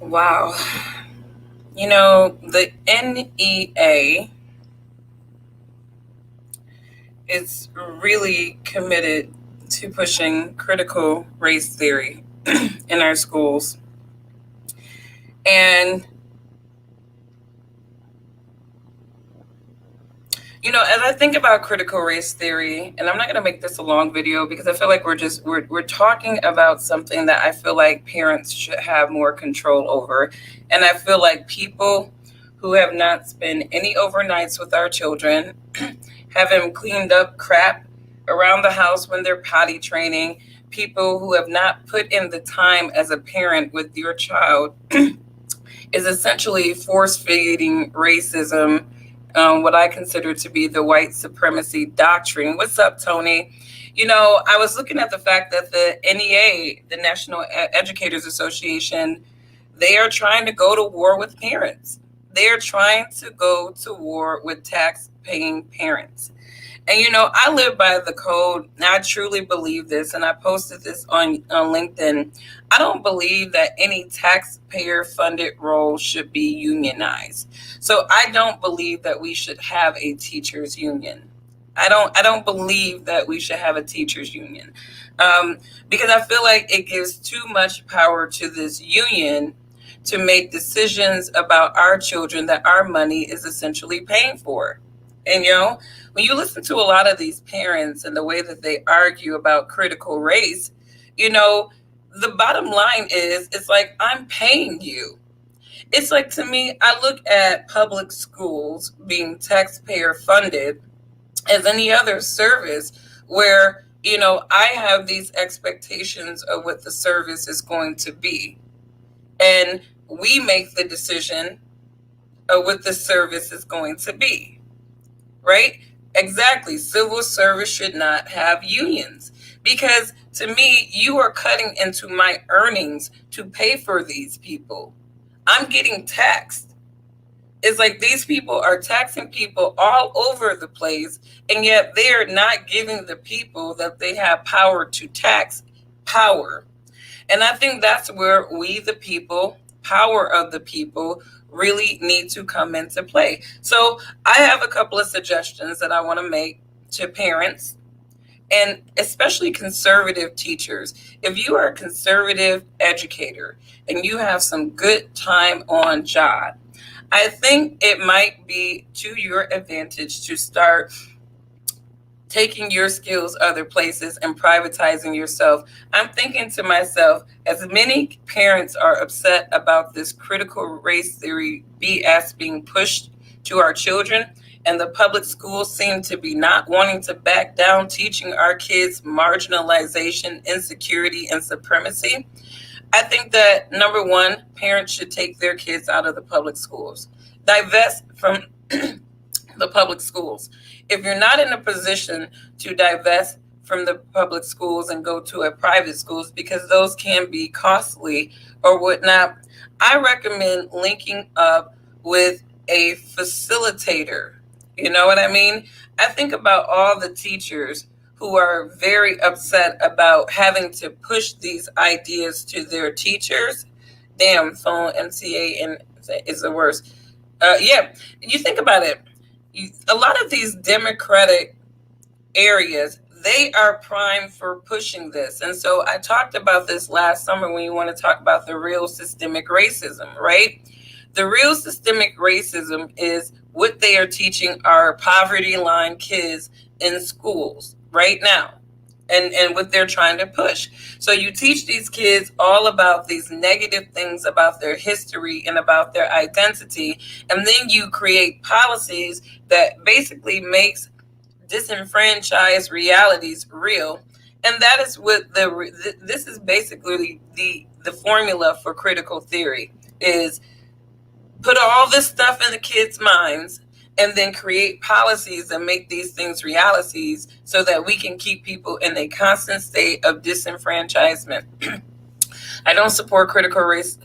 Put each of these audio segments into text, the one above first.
Wow. The NEA is really committed to pushing critical race theory in our schools. And, as I think about critical race theory, and I'm not going to make this a long video because I feel like we're talking about something that I feel like parents should have more control over. And I feel like people who have not spent any overnights with our children, haven't cleaned up crap around the house when they're potty training, people who have not put in the time as a parent with your child is essentially force feeding racism, what I consider to be the white supremacy doctrine. What's up, Tony? I was looking at the fact that the NEA, the National Educators Association, they are trying to go to war with parents. They are trying to go to war with tax paying parents. And I live by the code. I truly believe this, and I posted this on LinkedIn. I don't believe that any taxpayer funded role should be unionized. So I don't believe that we should have a teachers union. I don't believe that we should have a teachers union. Because I feel like it gives too much power to this union to make decisions about our children that our money is essentially paying for. And when you listen to a lot of these parents and the way that they argue about critical race, the bottom line is it's like, I'm paying you. It's like, to me, I look at public schools being taxpayer funded as any other service where, I have these expectations of what the service is going to be. And we make the decision of what the service is going to be. Right? Exactly. Civil service should not have unions because, to me, you are cutting into my earnings to pay for these people. I'm getting taxed. It's like these people are taxing people all over the place, and yet they are not giving the people that they have power to tax power. And I think that's where we, the people, power of the people, really need to come into play. So I have a couple of suggestions that I want to make to parents and especially conservative teachers. If you are a conservative educator and you have some good time on job, I think it might be to your advantage to start taking your skills other places and privatizing yourself. I'm thinking to myself, as many parents are upset about this critical race theory BS being pushed to our children, and the public schools seem to be not wanting to back down teaching our kids marginalization, insecurity, and supremacy. I think that, number one, parents should take their kids out of the public schools, divest from the public schools. If you're not in a position to divest from the public schools and go to a private schools because those can be costly or whatnot, I recommend linking up with a facilitator. You know what I mean? I think about all the teachers who are very upset about having to push these ideas to their teachers. Damn, phone MCA and is the worst. Yeah, you think about it. A lot of these Democratic areas, they are primed for pushing this. And so I talked about this last summer when you want to talk about the real systemic racism, right? The real systemic racism is what they are teaching our poverty line kids in schools right now. And what they're trying to push. So you teach these kids all about these negative things about their history and about their identity, and then you create policies that basically makes disenfranchised realities real. And that is what this is basically the formula for critical theory is put all this stuff in the kids' minds and then create policies that make these things realities so that we can keep people in a constant state of disenfranchisement. I don't support critical race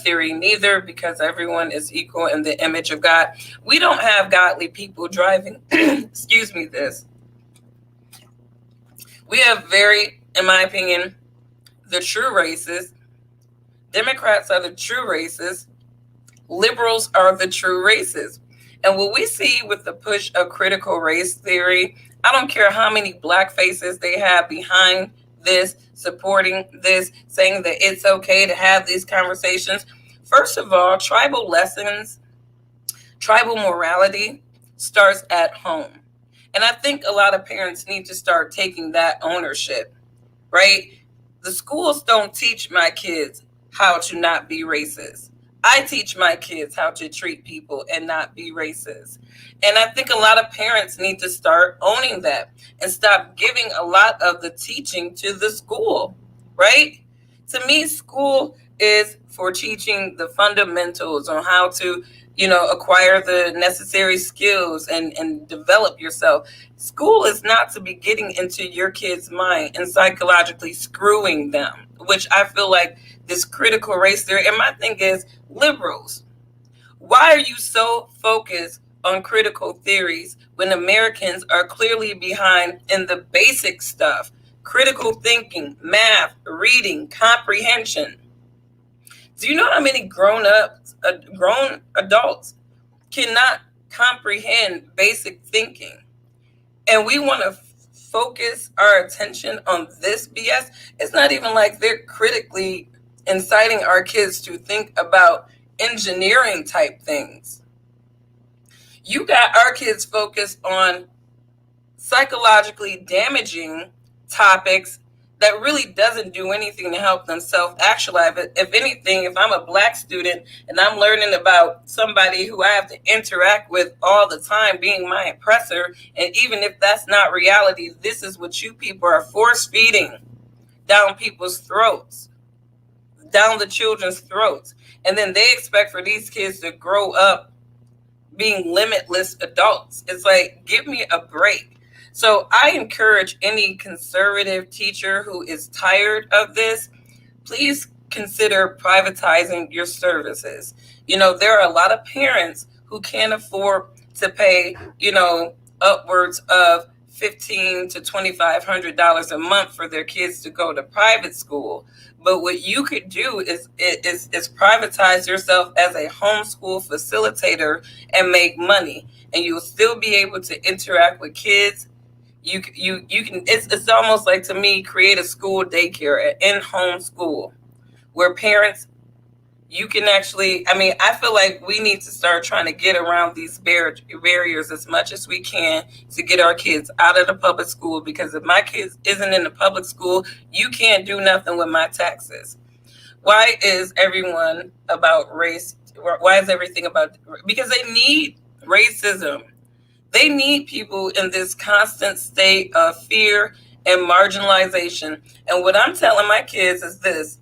theory neither, because everyone is equal in the image of God. We don't have godly people driving, excuse me, this. We have in my opinion, the true racists, Democrats are the true racists. Liberals are the true racists. And what we see with the push of critical race theory, I don't care how many black faces they have behind this, supporting this, saying that it's okay to have these conversations. First of all, tribal lessons, tribal morality starts at home. And I think a lot of parents need to start taking that ownership, right? The schools don't teach my kids how to not be racist. I teach my kids how to treat people and not be racist. And I think a lot of parents need to start owning that and stop giving a lot of the teaching to the school, right? To me, school is for teaching the fundamentals on how to, acquire the necessary skills and develop yourself. School is not to be getting into your kid's mind and psychologically screwing them, which I feel like this critical race theory. And my thing is, liberals, why are you so focused on critical theories when Americans are clearly behind in the basic stuff? Critical thinking, math, reading, comprehension. Do you know how many grown adults cannot comprehend basic thinking? And we want to focus our attention on this BS. It's not even like they're critically inciting our kids to think about engineering type things. You got our kids focused on psychologically damaging topics that really doesn't do anything to help them self-actualize. If anything, if I'm a black student and I'm learning about somebody who I have to interact with all the time being my oppressor, and even if that's not reality, this is what you people are force feeding down people's throats, down the children's throats. And then they expect for these kids to grow up being limitless adults. It's like, give me a break. So I encourage any conservative teacher who is tired of this, please consider privatizing your services. There are a lot of parents who can't afford to pay, upwards of $1,500 to $2,500 a month for their kids to go to private school. But what you could do is privatize yourself as a homeschool facilitator and make money, and you'll still be able to interact with kids. You can. It's almost like, to me, create a school daycare, an in-home school, where parents, you can actually. I feel like we need to start trying to get around these barriers as much as we can to get our kids out of the public school. Because if my kids isn't in the public school, you can't do nothing with my taxes. Why is everyone about race? Why is everything about? Because they need racism. They need people in this constant state of fear and marginalization. And what I'm telling my kids is this: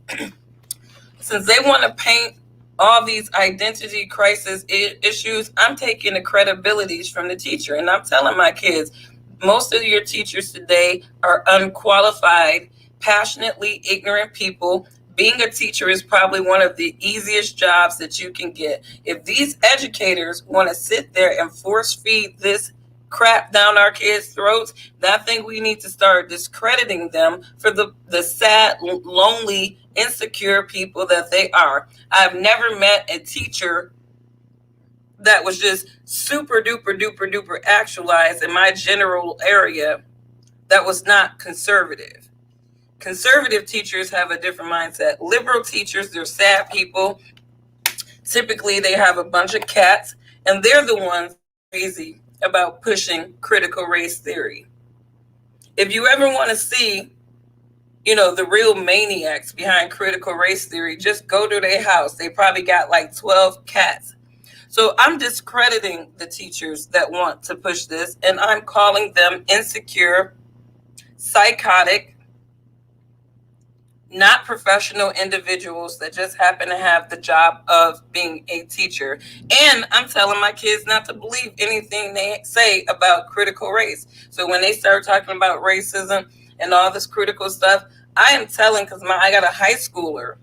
since they want to paint all these identity crisis issues, I'm taking the credibilities from the teacher. And I'm telling my kids, most of your teachers today are unqualified, passionately ignorant people. Being a teacher is probably one of the easiest jobs that you can get. If these educators want to sit there and force feed this crap down our kids' throats, then I think we need to start discrediting them for the sad, lonely, insecure people that they are. I've never met a teacher that was just super duper duper duper actualized in my general area that was not conservative. Conservative teachers have a different mindset. Liberal teachers, they're sad people. Typically, they have a bunch of cats, and they're the ones crazy about pushing critical race theory. If you ever want to see, the real maniacs behind critical race theory, just go to their house. They probably got like 12 cats. So I'm discrediting the teachers that want to push this, and I'm calling them insecure, psychotic, not professional individuals that just happen to have the job of being a teacher. And I'm telling my kids not to believe anything they say about critical race. So when they start talking about racism and all this critical stuff, I am telling, because I got a high schooler,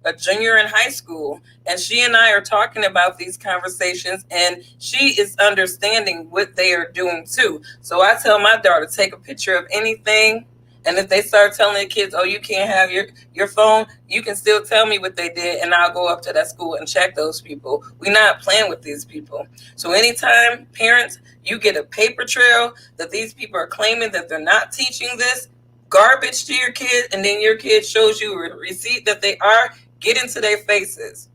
a junior in high school, and she and I are talking about these conversations, and she is understanding what they are doing too. So I tell my daughter, take a picture of anything And if they start telling their kids, oh, you can't have your phone, you can still tell me what they did, and I'll go up to that school and check those people. We're not playing with these people. So anytime, parents, you get a paper trail that these people are claiming that they're not teaching this garbage to your kid, and then your kid shows you a receipt that they are, get into their faces.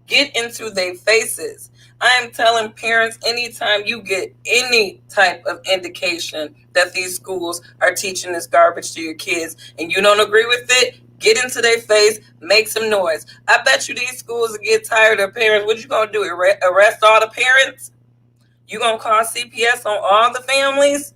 Get into their faces. I am telling parents, anytime you get any type of indication that these schools are teaching this garbage to your kids and you don't agree with it, get into their face, make some noise. I bet you these schools will get tired of parents. What you going to do, arrest all the parents? You going to call CPS on all the families?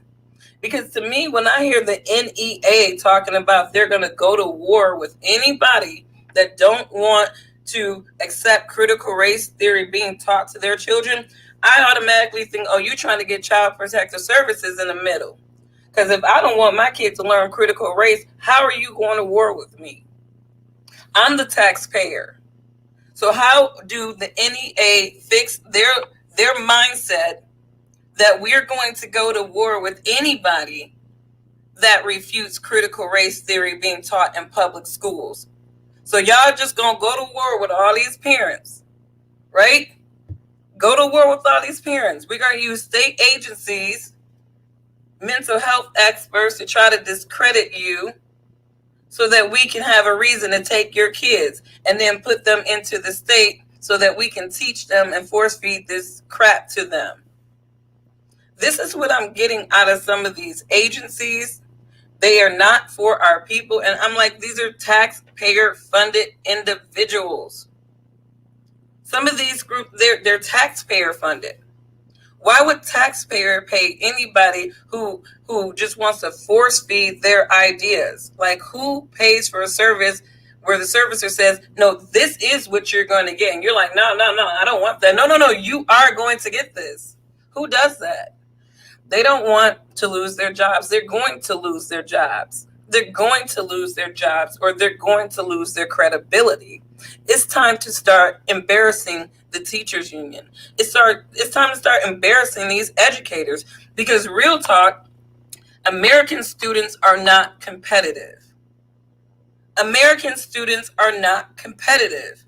Because to me, when I hear the NEA talking about they're going to go to war with anybody that don't want to accept critical race theory being taught to their children, I automatically think, oh, you're trying to get child protective services in the middle. Because if I don't want my kid to learn critical race, how are you going to war with me? I'm the taxpayer. So how do the NEA fix their mindset that we're going to go to war with anybody that refutes critical race theory being taught in public schools? So y'all just gonna go to war with all these parents, right? Go to war with all these parents. We're gonna use state agencies, mental health experts to try to discredit you so that we can have a reason to take your kids and then put them into the state so that we can teach them and force feed this crap to them. This is what I'm getting out of some of these agencies. They are not for our people. And I'm like, these are taxpayer funded individuals. Some of these groups, they're taxpayer funded. Why would taxpayer pay anybody who just wants to force feed their ideas? Like, who pays for a service where the servicer says, no, this is what you're going to get? And you're like, no, I don't want that. No, you are going to get this. Who does that? They don't want to lose their jobs. They're going to lose their jobs. They're going to lose their jobs, or they're going to lose their credibility. It's time to start embarrassing the teachers union. It's time to start embarrassing these educators, because real talk, American students are not competitive. American students are not competitive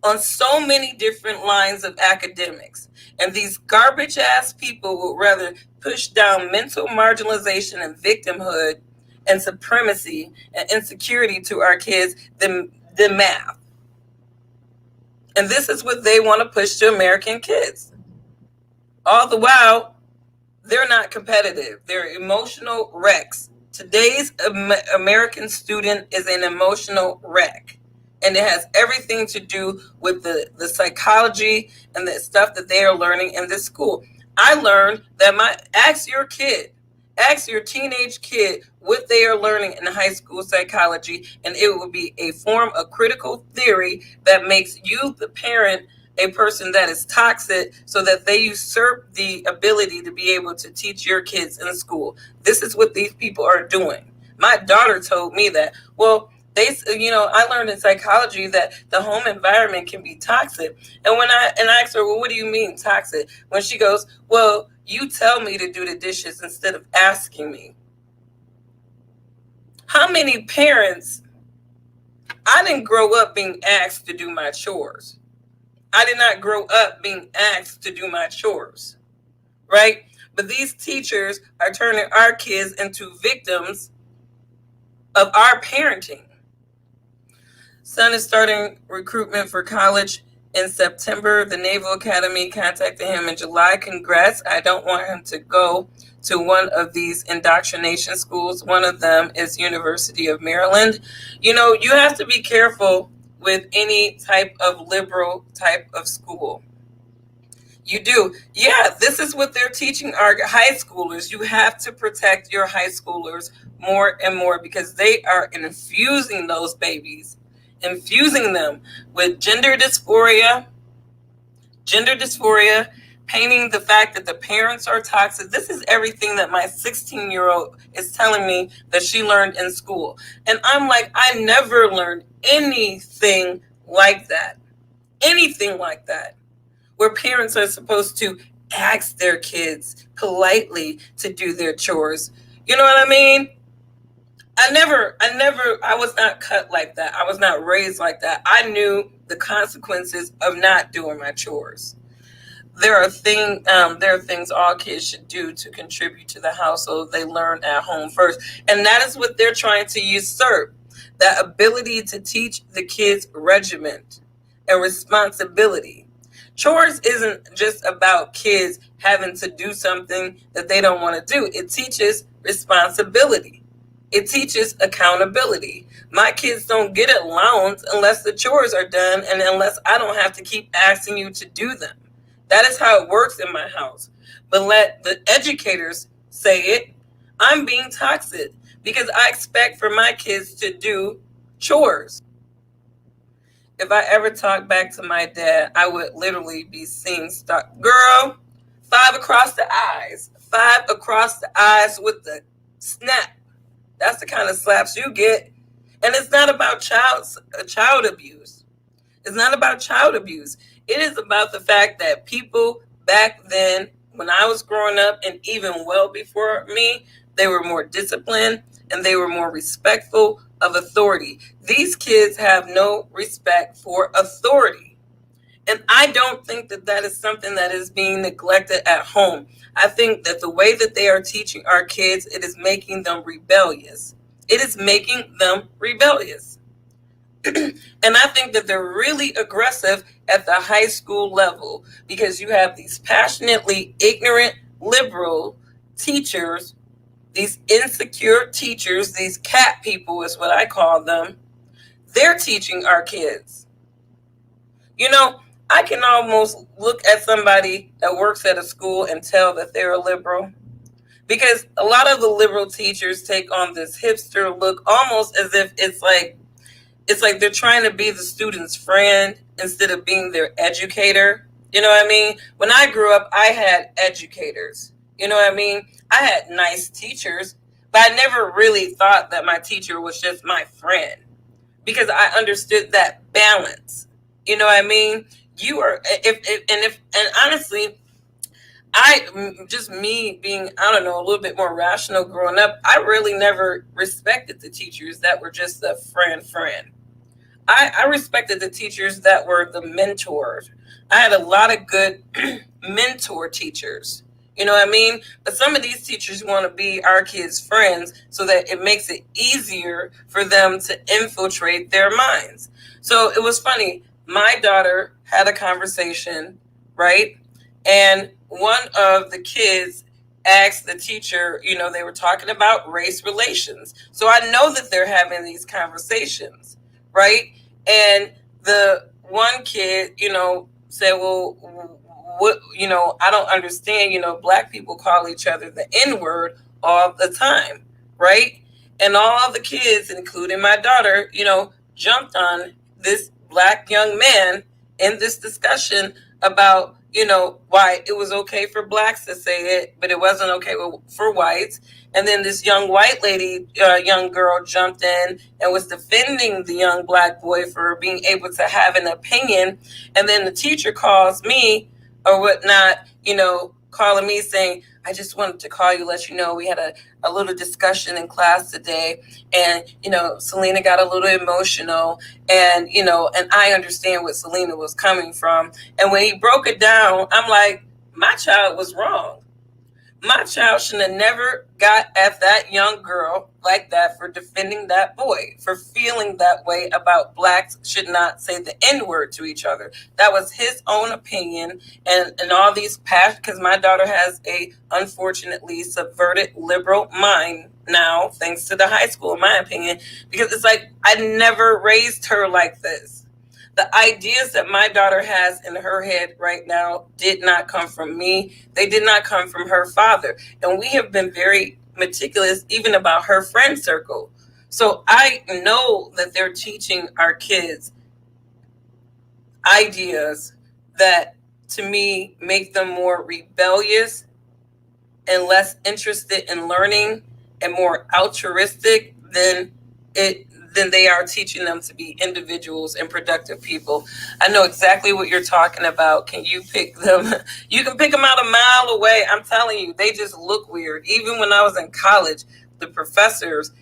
on so many different lines of academics. And these garbage ass people would rather push down mental marginalization and victimhood and supremacy and insecurity to our kids than math. And this is what they want to push to American kids. All the while, they're not competitive. They're emotional wrecks. Today's American student is an emotional wreck. And it has everything to do with the psychology and the stuff that they are learning in this school. I learned that ask your teenage kid what they are learning in high school psychology, and it will be a form of critical theory that makes you, the parent, a person that is toxic, so that they usurp the ability to be able to teach your kids in school. This is what these people are doing. My daughter told me that. Well, I learned in psychology that the home environment can be toxic. And when I asked her, well, what do you mean toxic? When she goes, well, you tell me to do the dishes instead of asking me. How many parents, I didn't grow up being asked to do my chores. I did not grow up being asked to do my chores, right? But these teachers are turning our kids into victims of our parenting. Son is starting recruitment for college in September. The Naval Academy contacted him in July. Congrats. I don't want him to go to one of these indoctrination schools. One of them is University of Maryland. You have to be careful with any type of liberal type of school. You do. Yeah, this is what they're teaching our high schoolers. You have to protect your high schoolers more and more, because they are infusing those babies, infusing them with gender dysphoria, painting the fact that the parents are toxic. This is everything that my 16-year-old is telling me that she learned in school. And I'm like, I never learned anything like that. Anything like that. Where parents are supposed to ask their kids politely to do their chores. You know what I mean? I was not cut like that. I was not raised like that. I knew the consequences of not doing my chores. There are things all kids should do to contribute to the household they learn at home first, and that is what they're trying to usurp, that ability to teach the kids regiment and responsibility. Chores isn't just about kids having to do something that they don't want to do. It teaches responsibility. It teaches accountability. My kids don't get allowance unless the chores are done and unless I don't have to keep asking you to do them. That is how it works in my house. But let the educators say it. I'm being toxic because I expect for my kids to do chores. If I ever talk back to my dad, I would literally be seen stuck. Girl, 5 across the eyes. 5 across the eyes with the snap. That's the kind of slaps you get. And it's not about child abuse. It's not about child abuse. It is about the fact that people back then, when I was growing up and even well before me, they were more disciplined and they were more respectful of authority. These kids have no respect for authority. And I don't think that that is something that is being neglected at home. I think that the way that they are teaching our kids, it is making them rebellious. It is making them rebellious. And I think that they're really aggressive at the high school level because you have these passionately ignorant liberal teachers, these insecure teachers, these cat people is what I call them. They're teaching our kids. You know, I can almost look at somebody that works at a school and tell that they're a liberal because a lot of the liberal teachers take on this hipster look almost as if it's like they're trying to be the student's friend instead of being their educator. You know what I mean? When I grew up, I had educators. You know what I mean? I had nice teachers, but I never really thought that my teacher was just my friend because I understood that balance. You know what I mean? You are, and honestly, just me being, I don't know, a little bit more rational growing up, I really never respected the teachers that were just a friend. I respected the teachers that were the mentors. I had a lot of good mentor teachers. You know what I mean? But some of these teachers want to be our kids' friends so that it makes it easier for them to infiltrate their minds. So it was funny. My daughter had a conversation, right? And one of the kids asked the teacher, you know, they were talking about race relations. So I know that they're having these conversations, right? And the one kid, you know, said, well, what, you know, I don't understand, you know, black people call each other the N-word all the time, right? And all the kids, including my daughter, you know, jumped on this black young man in this discussion about, you know, why it was okay for blacks to say it, but it wasn't okay for whites. And then this young white lady, young girl jumped in and was defending the young black boy for being able to have an opinion. And then the teacher calls me or whatnot, you know, calling me saying, I just wanted to call you, let you know we had a little discussion in class today. And, you know, Selena got a little emotional and, you know, and I understand what Selena was coming from. And when he broke it down, I'm like, my child was wrong. My child should have never got at that young girl like that for defending that boy, for feeling that way about blacks should not say the N-word to each other. That was his own opinion. And all these past, because my daughter has a unfortunately subverted liberal mind now, thanks to the high school, in my opinion, because it's like I never raised her like this. The ideas that my daughter has in her head right now did not come from me. They did not come from her father. And we have been very meticulous even about her friend circle. So I know that they're teaching our kids ideas that to me make them more rebellious and less interested in learning and more altruistic than they are teaching them to be individuals and productive people. I know exactly what you're talking about. Can you pick them? You can pick them out a mile away. I'm telling you, they just look weird. Even when I was in college, the professors,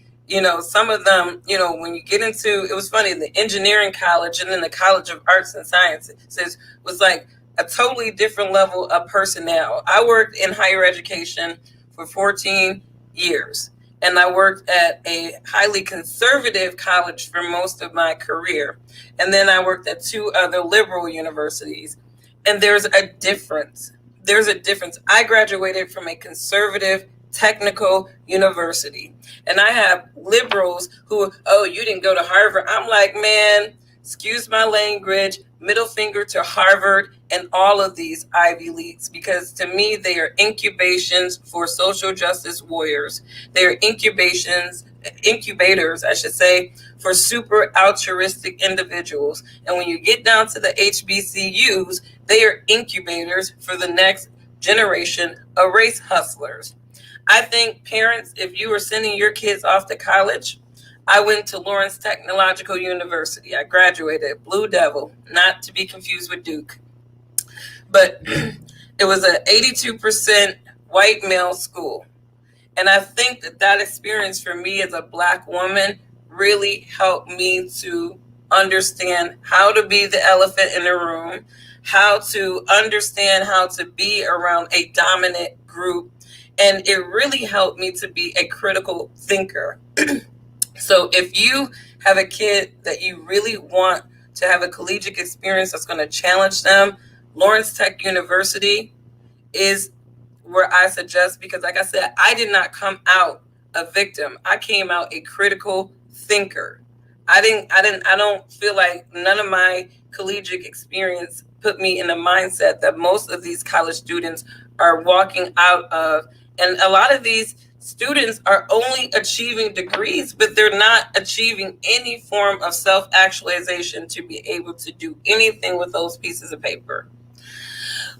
some of them, when you get into, it was funny, the engineering college and then the College of Arts and Sciences was like a totally different level of personnel. I worked in higher education for 14 years, and I worked at a highly conservative college for most of my career. And then I worked at two other liberal universities. And there's a difference. There's a difference. I graduated from a conservative technical university. And I have liberals who, oh, you didn't go to Harvard. I'm like, man, excuse my language, middle finger to Harvard and all of these Ivy Leagues, because to me, they are incubations for social justice warriors. They're incubators, I should say, for super altruistic individuals. And when you get down to the HBCUs, they are incubators for the next generation of race hustlers. I think parents, if you are sending your kids off to college, I went to Lawrence Technological University. I graduated Blue Devil, not to be confused with Duke. But it was an 82% white male school. And I think that experience for me as a Black woman really helped me to understand how to be the elephant in the room, how to understand how to be around a dominant group. And it really helped me to be a critical thinker. So if you have a kid that you really want to have a collegiate experience that's going to challenge them, Lawrence Tech University is where I suggest, because like I said, I did not come out a victim. I came out a critical thinker. I don't feel like none of my collegiate experience put me in the mindset that most of these college students are walking out of. And a lot of these students are only achieving degrees, but they're not achieving any form of self-actualization to be able to do anything with those pieces of paper.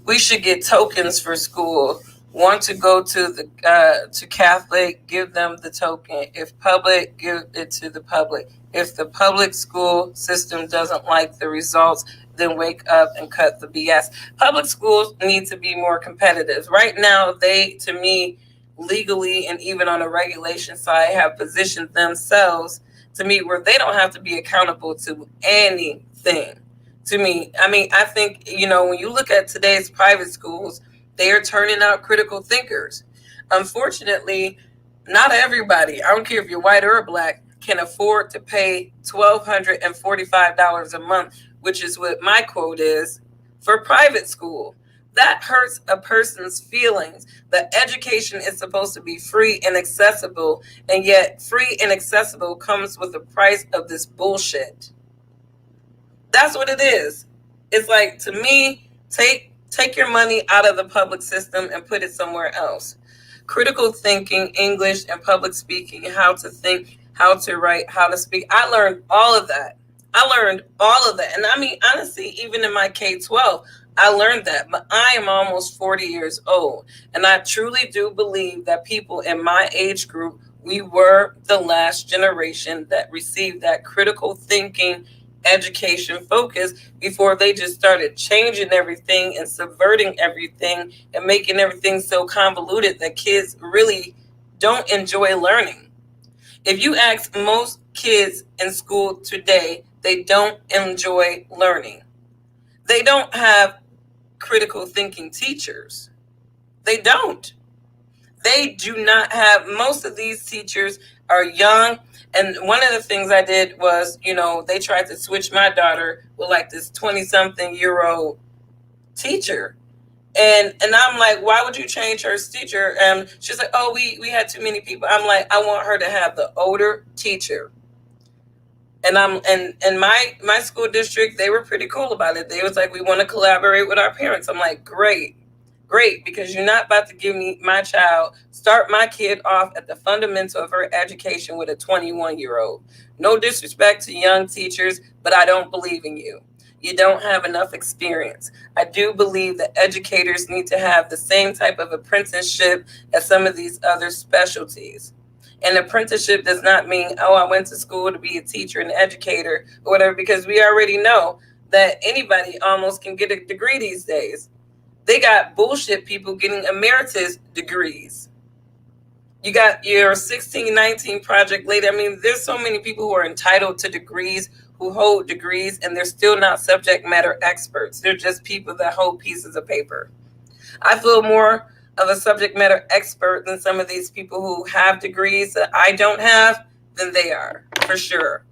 We should get tokens for school. Want to go to Catholic, give them the token. If public, give it to the public. If the public school system doesn't like the results, then wake up and cut the BS. Public schools need to be more competitive. Right now, they, to me, legally and even on the regulation side, have positioned themselves, to me, where they don't have to be accountable to anything. To me, I think, when you look at today's private schools, they are turning out critical thinkers. Unfortunately, not everybody, I don't care if you're white or Black, can afford to pay $1,245 a month, which is what my quote is for private school. That hurts a person's feelings. The education is supposed to be free and accessible, and yet free and accessible comes with the price of this bullshit. That's what it is. It's like, to me, take your money out of the public system and put it somewhere else. Critical thinking, English and public speaking, how to think, how to write, how to speak. I learned all of that. And honestly, even in my K-12, I learned that. But I am almost 40 years old. And I truly do believe that people in my age group, we were the last generation that received that critical thinking education focus before they just started changing everything and subverting everything and making everything so convoluted that kids really don't enjoy learning. If you ask most kids in school today, they don't enjoy learning. They don't have critical thinking teachers. They don't. They do not have, most of these teachers are young. And one of the things I did was, they tried to switch my daughter with like this 20-something-year-old teacher. And I'm like, why would you change her teacher? And she's like, oh, we had too many people. I'm like, I want her to have the older teacher. And my school district, they were pretty cool about it. They was like, we want to collaborate with our parents. I'm like, great, because you're not about to give me start my kid off at the fundamental of her education with a 21-year-old. No disrespect to young teachers, but I don't believe in you. You don't have enough experience. I do believe that educators need to have the same type of apprenticeship as some of these other specialties. And apprenticeship does not mean, oh, I went to school to be a teacher and educator or whatever, because we already know that anybody almost can get a degree these days. They got bullshit people getting emeritus degrees. You got your 1619 project lady. I mean, there's so many people who are entitled to degrees, who hold degrees, and they're still not subject matter experts. They're just people that hold pieces of paper. I feel more of a subject matter expert than some of these people who have degrees that I don't have than they are, for sure.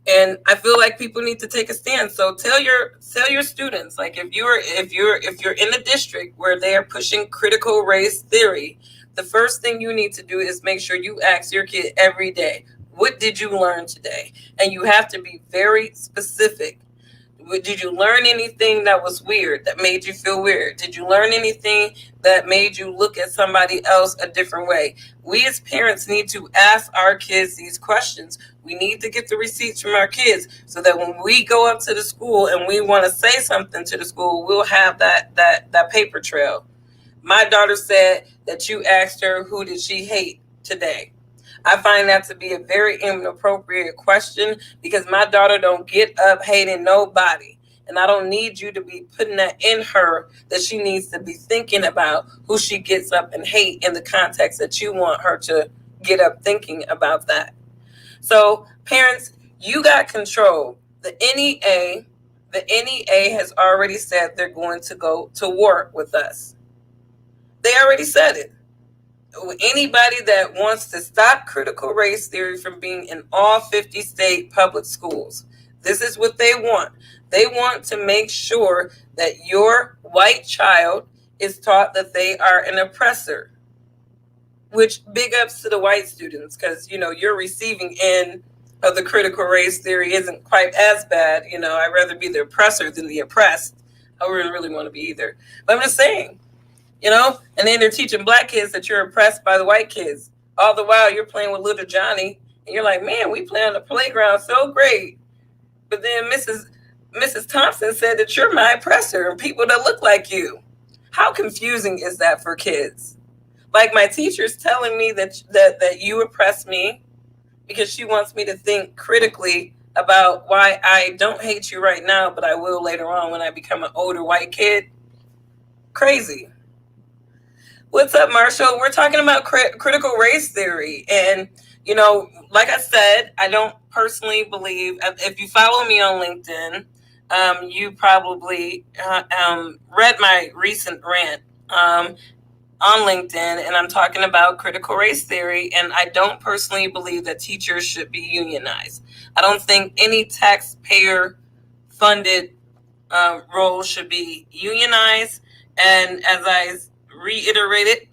And I feel like people need to take a stand. So tell your students, like if you're in a district where they are pushing critical race theory, the first thing you need to do is make sure you ask your kid every day, what did you learn today? And you have to be very specific. Did you learn anything that was weird, that made you feel weird? Did you learn anything that made you look at somebody else a different way? We as parents need to ask our kids these questions. We need to get the receipts from our kids so that when we go up to the school and we want to say something to the school, we'll have that paper trail. My daughter said that you asked her who did she hate today. I find that to be a very inappropriate question because my daughter don't get up hating nobody. And I don't need you to be putting that in her, that she needs to be thinking about who she gets up and hate in the context that you want her to get up thinking about that. So parents, you got control. The NEA has already said they're going to go to war with us. They already said it. Anybody that wants to stop critical race theory from being in all 50 state public schools, this is what they want. They want to make sure that your white child is taught that they are an oppressor, which big ups to the white students, because your receiving end of the critical race theory isn't quite as bad. I'd rather be the oppressor than the oppressed. I wouldn't really want to be either, but I'm just saying. And then they're teaching black kids that you're oppressed by the white kids. All the while you're playing with little Johnny, and you're like, man, we play on the playground so great. But then Mrs. Thompson said that you're my oppressor and people that look like you. How confusing is that for kids? Like my teacher's telling me that you oppress me because she wants me to think critically about why I don't hate you right now, but I will later on when I become an older white kid. Crazy. What's up, Marshall? We're talking about critical race theory. And, like I said, I don't personally believe, if you follow me on LinkedIn, you probably read my recent rant on LinkedIn, and I'm talking about critical race theory. And I don't personally believe that teachers should be unionized. I don't think any taxpayer-funded role should be unionized. And as I reiterated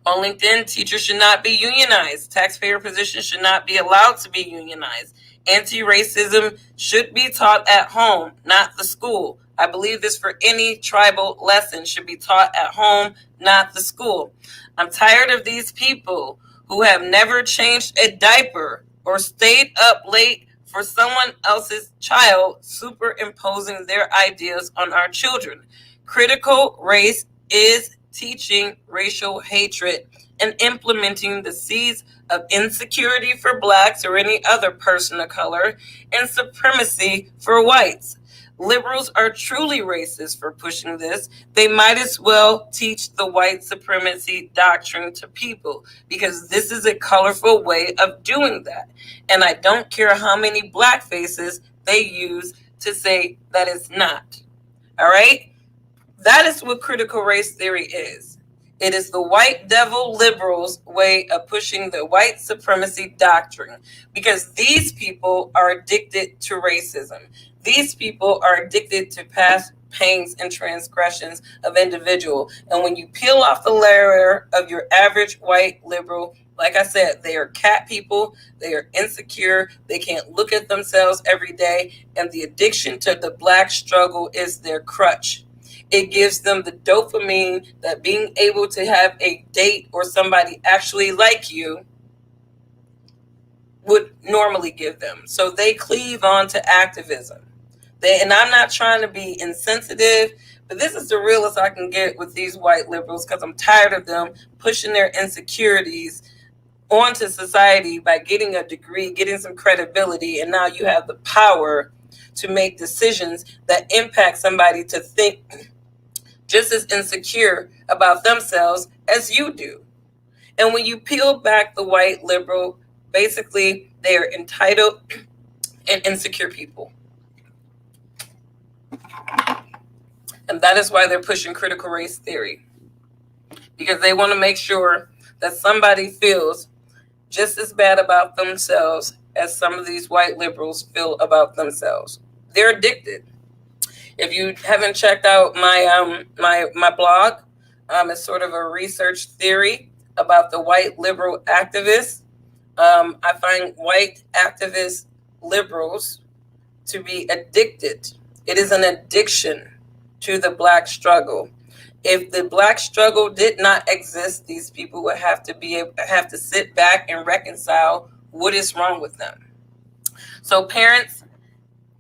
on LinkedIn, teachers should not be unionized. Taxpayer positions should not be allowed to be unionized. Anti-racism should be taught at home, not the school. I believe this for any tribal lesson should be taught at home, not the school. I'm tired of these people who have never changed a diaper or stayed up late for someone else's child, superimposing their ideas on our children. Critical race is teaching racial hatred and implementing the seeds of insecurity for blacks or any other person of color and supremacy for whites. Liberals are truly racist for pushing this. They might as well teach the white supremacy doctrine to people because this is a colorful way of doing that. And I don't care how many black faces they use to say that it's not. All right? That is what critical race theory is. It is the white devil liberals' way of pushing the white supremacy doctrine because these people are addicted to racism. These people are addicted to past pains and transgressions of individual. And when you peel off the layer of your average white liberal, like I said, they are cat people, they are insecure, they can't look at themselves every day, and the addiction to the black struggle is their crutch. It gives them the dopamine that being able to have a date or somebody actually like you would normally give them. So they cleave on to activism. And I'm not trying to be insensitive, but this is the realest I can get with these white liberals because I'm tired of them pushing their insecurities onto society by getting a degree, getting some credibility, and now you have the power to make decisions that impact somebody to think just as insecure about themselves as you do. And when you peel back the white liberal, basically they are entitled and insecure people. And that is why they're pushing critical race theory, because they want to make sure that somebody feels just as bad about themselves as some of these white liberals feel about themselves. They're addicted. If you haven't checked out my blog, it's sort of a research theory about the white liberal activists. I find white activist liberals to be addicted. It is an addiction to the Black struggle. If the Black struggle did not exist, these people would have to sit back and reconcile what is wrong with them. So parents,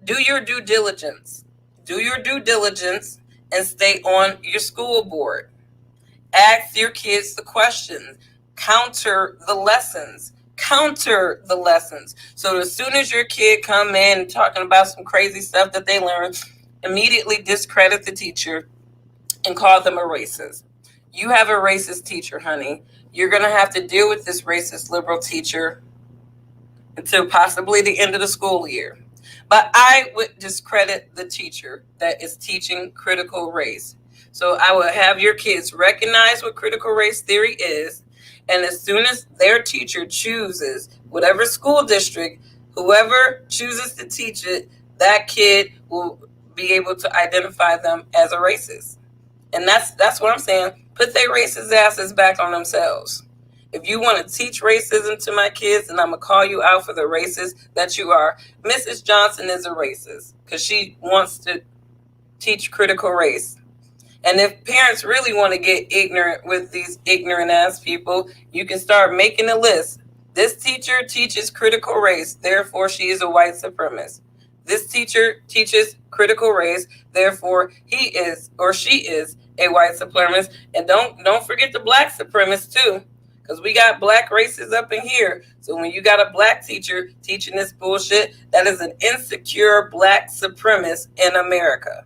do your due diligence. Do your due diligence and stay on your school board. Ask your kids the questions. Counter the lessons. Counter the lessons. So as soon as your kid come in talking about some crazy stuff that they learned, immediately discredit the teacher and call them a racist. You have a racist teacher, honey. You're going to have to deal with this racist liberal teacher until possibly the end of the school year. But I would discredit the teacher that is teaching critical race. So I would have your kids recognize what critical race theory is. And as soon as their teacher chooses whatever school district, whoever chooses to teach it, that kid will be able to identify them as a racist. And that's what I'm saying. Put their racist asses back on themselves. If you want to teach racism to my kids, and I'm going to call you out for the racist that you are, Mrs. Johnson is a racist because she wants to teach critical race. And if parents really want to get ignorant with these ignorant ass people, you can start making a list. This teacher teaches critical race, therefore she is a white supremacist. This teacher teaches critical race, therefore he is or she is a white supremacist. And don't forget the Black supremacists too, because we got Black racists up in here. So when you got a Black teacher teaching this bullshit, that is an insecure Black supremacist in America.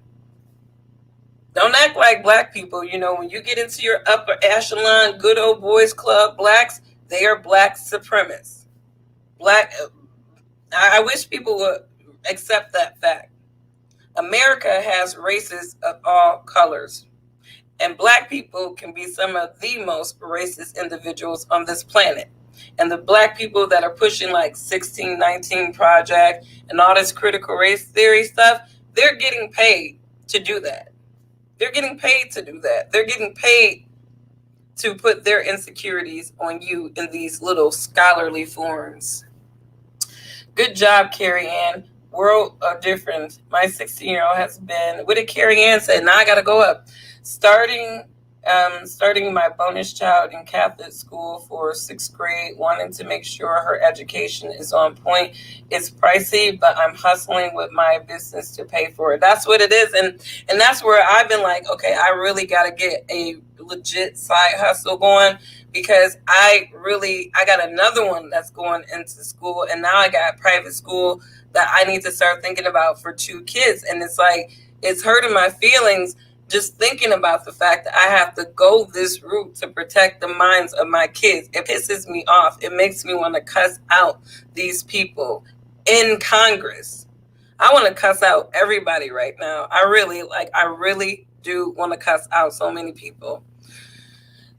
Don't act like Black people. You know, when you get into your upper echelon, good old boys club Blacks, they are Black supremacists. I wish people would accept that fact. America has races of all colors. And Black people can be some of the most racist individuals on this planet. And the Black people that are pushing like 1619 Project and all this critical race theory stuff, they're getting paid to do that. They're getting paid to do that. They're getting paid to put their insecurities on you in these little scholarly forms. Good job, Carrie Ann. World of difference. My 16-year-old has been, what did Carrie Ann say? Now I got to go up. Starting my bonus child in Catholic school for 6th grade, wanting to make sure her education is on point. It's pricey, but I'm hustling with my business to pay for it. That's what it is. And that's where I've been like, okay, I really got to get a legit side hustle going, because I got another one that's going into school, and now I got private school that I need to start thinking about for 2 kids. And it's like, it's hurting my feelings just thinking about the fact that I have to go this route to protect the minds of my kids. It pisses me off. It makes me want to cuss out these people in Congress. I want to cuss out everybody right now. I really do want to cuss out so many people.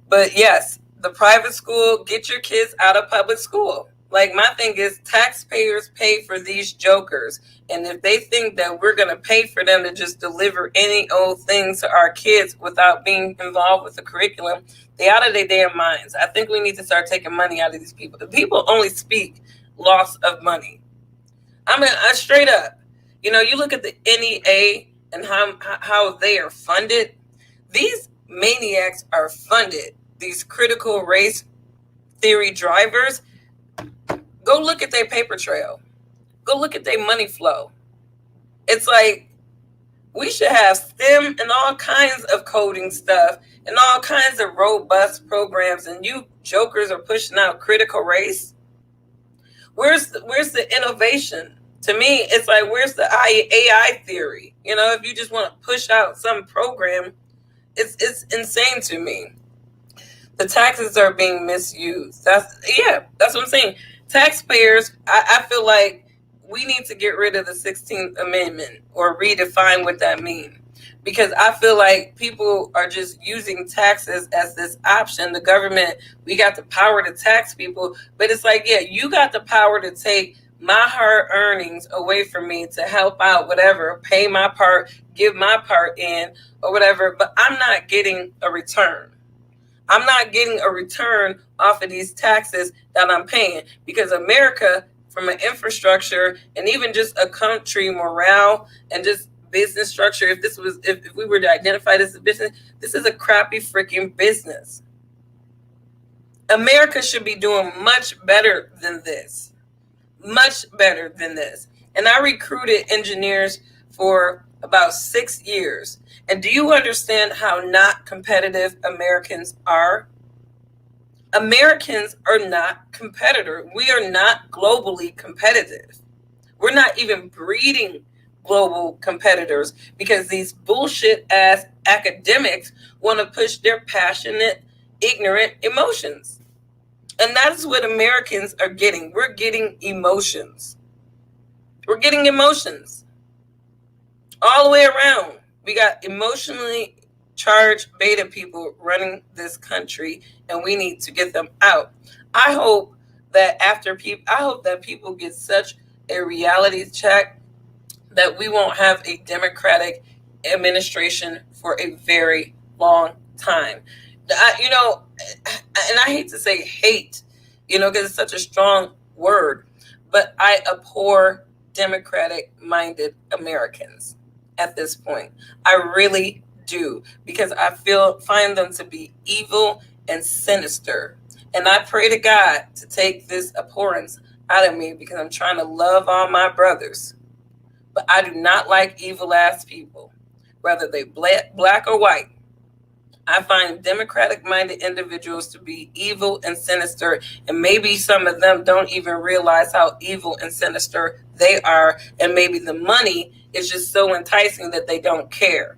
But yes, the private school, get your kids out of public school. Like, my thing is, taxpayers pay for these jokers. And if they think that we're going to pay for them to just deliver any old thing to our kids without being involved with the curriculum, they out of their damn minds. I think we need to start taking money out of these people. The people only speak loss of money. I mean, straight up. You know, you look at the NEA and how they are funded. These maniacs are funded. These critical race theory drivers. Go look at their paper trail. Go look at their money flow. It's like, we should have STEM and all kinds of coding stuff and all kinds of robust programs, and you jokers are pushing out critical race. Where's the innovation? To me, it's like, where's the AI theory? You know, if you just want to push out some program, it's insane to me. The taxes are being misused. That's what I'm saying. Taxpayers, I feel like we need to get rid of the 16th Amendment or redefine what that means. Because I feel like people are just using taxes as this option. The government, we got the power to tax people, but it's like, yeah, you got the power to take my hard earnings away from me to help out, whatever, pay my part, give my part in, or whatever, but I'm not getting a return. I'm not getting a return off of these taxes that I'm paying, because America, from an infrastructure and even just a country morale and just business structure, if we were to identify this as a business, this is a crappy freaking business. America should be doing much better than this. Much better than this. And I recruited engineers for about 6 years. And do you understand how not competitive Americans are? Americans are not competitor. We are not globally competitive. We're not even breeding global competitors because these bullshit ass academics want to push their passionate, ignorant emotions. And that is what Americans are getting. We're getting emotions. We're getting emotions all the way around. We got emotionally charged beta people running this country, and we need to get them out. I hope that people get such a reality check that we won't have a Democratic administration for a very long time. And I hate to say hate, because it's such a strong word, but I abhor Democratic minded Americans at this point. I really do, because I find them to be evil and sinister. And I pray to God to take this abhorrence out of me, because I'm trying to love all my brothers. But I do not like evil ass people, whether they black or white. I find Democratic minded individuals to be evil and sinister, and maybe some of them don't even realize how evil and sinister they are, and maybe the money is just so enticing that they don't care.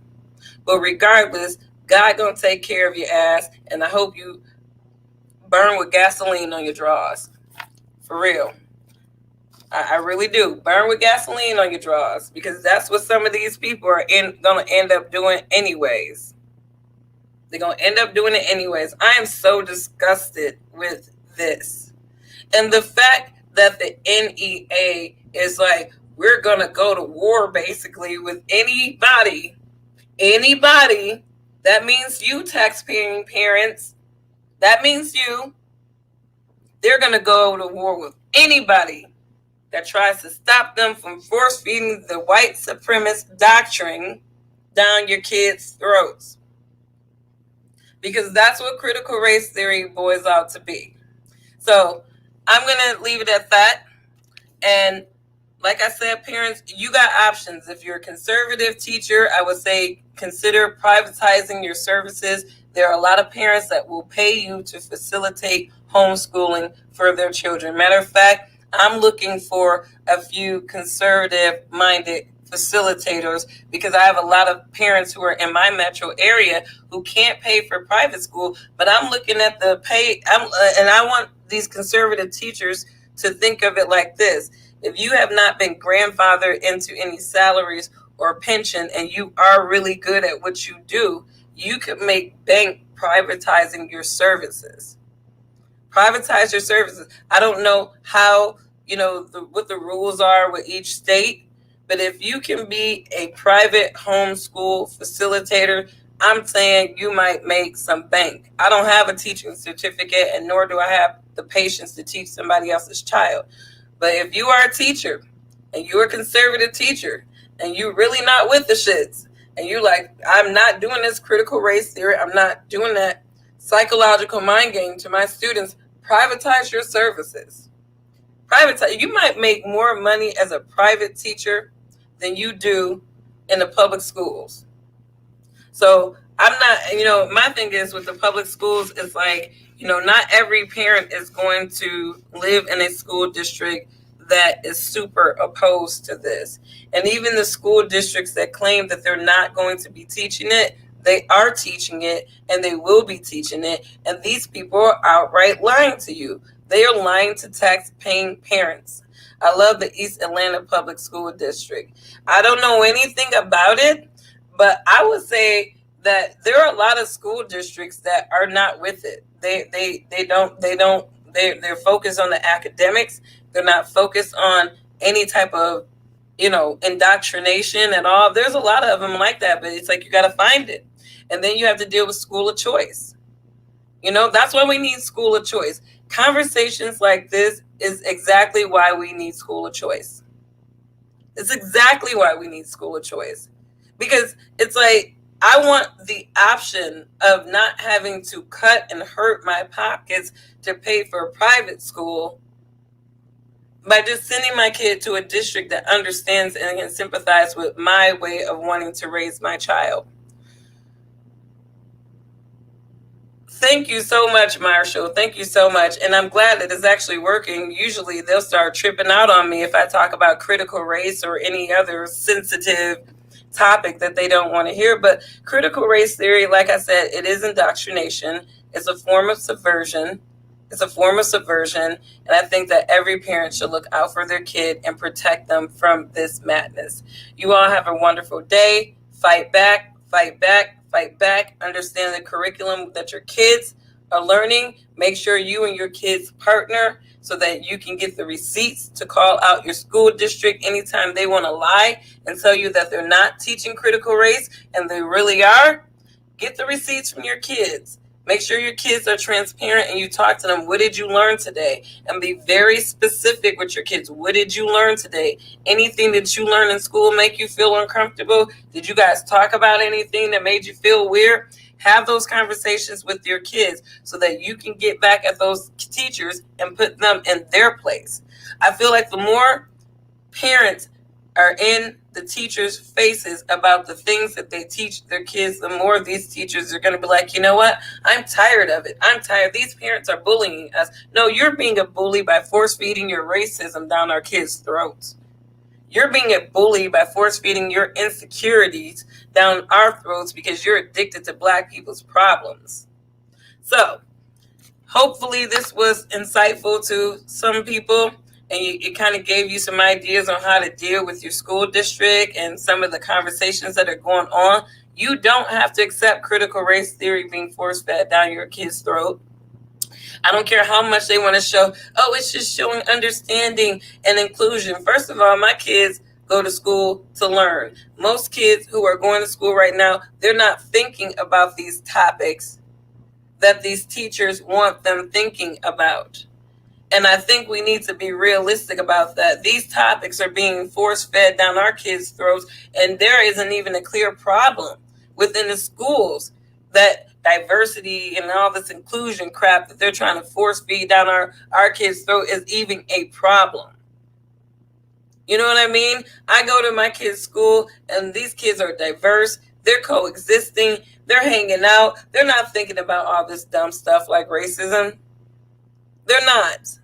But regardless, God gonna take care of your ass, and I hope you burn with gasoline on your drawers. For real. I really do. Burn with gasoline on your drawers, because that's what some of these people are gonna end up doing anyways. They're going to end up doing it anyways. I am so disgusted with this. And the fact that the NEA is like, we're going to go to war basically with anybody. That means you, taxpaying parents. That means you. They're going to go to war with anybody that tries to stop them from force feeding the white supremacist doctrine down your kids' throats. Because that's what critical race theory boils out to be. So I'm going to leave it at that. And like I said, parents, you got options. If you're a conservative teacher, I would say consider privatizing your services. There are a lot of parents that will pay you to facilitate homeschooling for their children. Matter of fact, I'm looking for a few conservative-minded facilitators, because I have a lot of parents who are in my metro area who can't pay for private school, but I'm looking at the pay, and I want these conservative teachers to think of it like this. If you have not been grandfathered into any salaries or pension, and you are really good at what you do, you could make bank privatizing your services. Privatize your services. I don't know how, what the rules are with each state, but if you can be a private homeschool facilitator, I'm saying you might make some bank. I don't have a teaching certificate, and nor do I have the patience to teach somebody else's child. But if you are a teacher, and you're a conservative teacher, and you're really not with the shits, and you're like, I'm not doing this critical race theory, I'm not doing that psychological mind game to my students, privatize your services. Privatize. You might make more money as a private teacher than you do in the public schools. So I'm not, my thing is with the public schools, it's like, not every parent is going to live in a school district that is super opposed to this. And even the school districts that claim that they're not going to be teaching it, they are teaching it and they will be teaching it. And these people are outright lying to you. They are lying to tax-paying parents. I love the East Atlanta Public School District. I don't know anything about it, but I would say that there are a lot of school districts that are not with it. They're focused on the academics. They're not focused on any type of, indoctrination at all. There's a lot of them like that, but it's like you got to find it. And then you have to deal with school of choice. That's why we need school of choice. Conversations like this is exactly why we need school of choice. It's exactly why we need school of choice. Because it's like, I want the option of not having to cut and hurt my pockets to pay for a private school by just sending my kid to a district that understands and can sympathize with my way of wanting to raise my child. Thank you so much, Marshall. Thank you so much. And I'm glad that it's actually working. Usually they'll start tripping out on me if I talk about critical race or any other sensitive topic that they don't want to hear. But critical race theory, like I said, it is indoctrination. It's a form of subversion. It's a form of subversion. And I think that every parent should look out for their kid and protect them from this madness. You all have a wonderful day. Fight back, fight back. Fight back, understand the curriculum that your kids are learning. Make sure you and your kids partner so that you can get the receipts to call out your school district anytime they want to lie and tell you that they're not teaching critical race and they really are. Get the receipts from your kids. Make sure your kids are transparent and you talk to them. What did you learn today? And be very specific with your kids. What did you learn today? Anything that you learn in school make you feel uncomfortable? Did you guys talk about anything that made you feel weird? Have those conversations with your kids so that you can get back at those teachers and put them in their place. I feel like the more parents are in the teachers' faces about the things that they teach their kids, the more these teachers are going to be like, you know what? I'm tired of it. I'm tired. These parents are bullying us. No, you're being a bully by force feeding your racism down our kids' throats. You're being a bully by force feeding your insecurities down our throats because you're addicted to Black people's problems. So hopefully this was insightful to some people. And it kind of gave you some ideas on how to deal with your school district and some of the conversations that are going on. You don't have to accept critical race theory being force-fed down your kid's throat. I don't care how much they want to show, it's just showing understanding and inclusion. First of all, my kids go to school to learn. Most kids who are going to school right now, they're not thinking about these topics that these teachers want them thinking about. And I think we need to be realistic about that. These topics are being force-fed down our kids' throats, and there isn't even a clear problem within the schools that diversity and all this inclusion crap that they're trying to force-feed down our kids' throat is even a problem. You know what I mean? I go to my kids' school, and these kids are diverse. They're coexisting. They're hanging out. They're not thinking about all this dumb stuff like racism. They're not.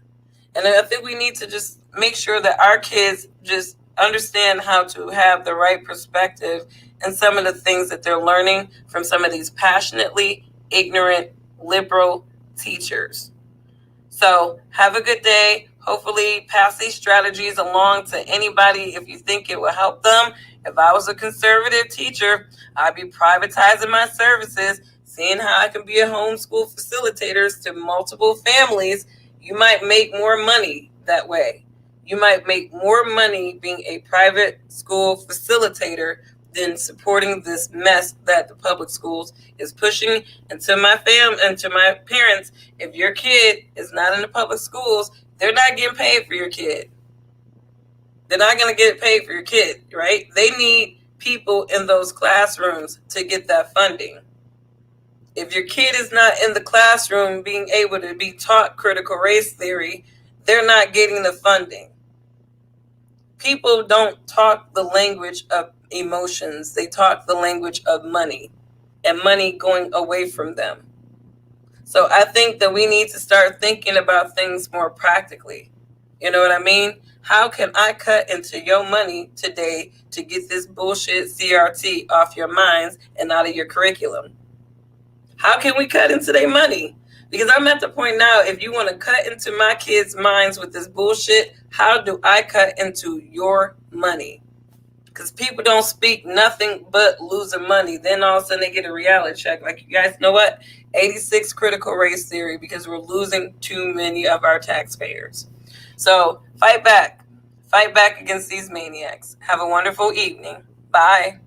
And I think we need to just make sure that our kids just understand how to have the right perspective and some of the things that they're learning from some of these passionately ignorant liberal teachers. So have a good day. Hopefully pass these strategies along to anybody if you think it will help them. If I was a conservative teacher, I'd be privatizing my services, seeing how I can be a homeschool facilitator to multiple families. You might make more money that way. You might make more money being a private school facilitator than supporting this mess that the public schools is pushing. And to my and to my parents, if your kid is not in the public schools, they're not getting paid for your kid. They're not going to get paid for your kid, right? They need people in those classrooms to get that funding. If your kid is not in the classroom being able to be taught critical race theory, they're not getting the funding. People don't talk the language of emotions. They talk the language of money and money going away from them. So I think that we need to start thinking about things more practically. You know what I mean? How can I cut into your money today to get this bullshit CRT off your minds and out of your curriculum? How can we cut into their money? Because I'm at the point now, if you want to cut into my kids' minds with this bullshit, how do I cut into your money? Because people don't speak nothing but losing money. Then all of a sudden they get a reality check. Like, you guys know what? 86 critical race theory, because we're losing too many of our taxpayers. So fight back. Fight back against these maniacs. Have a wonderful evening. Bye.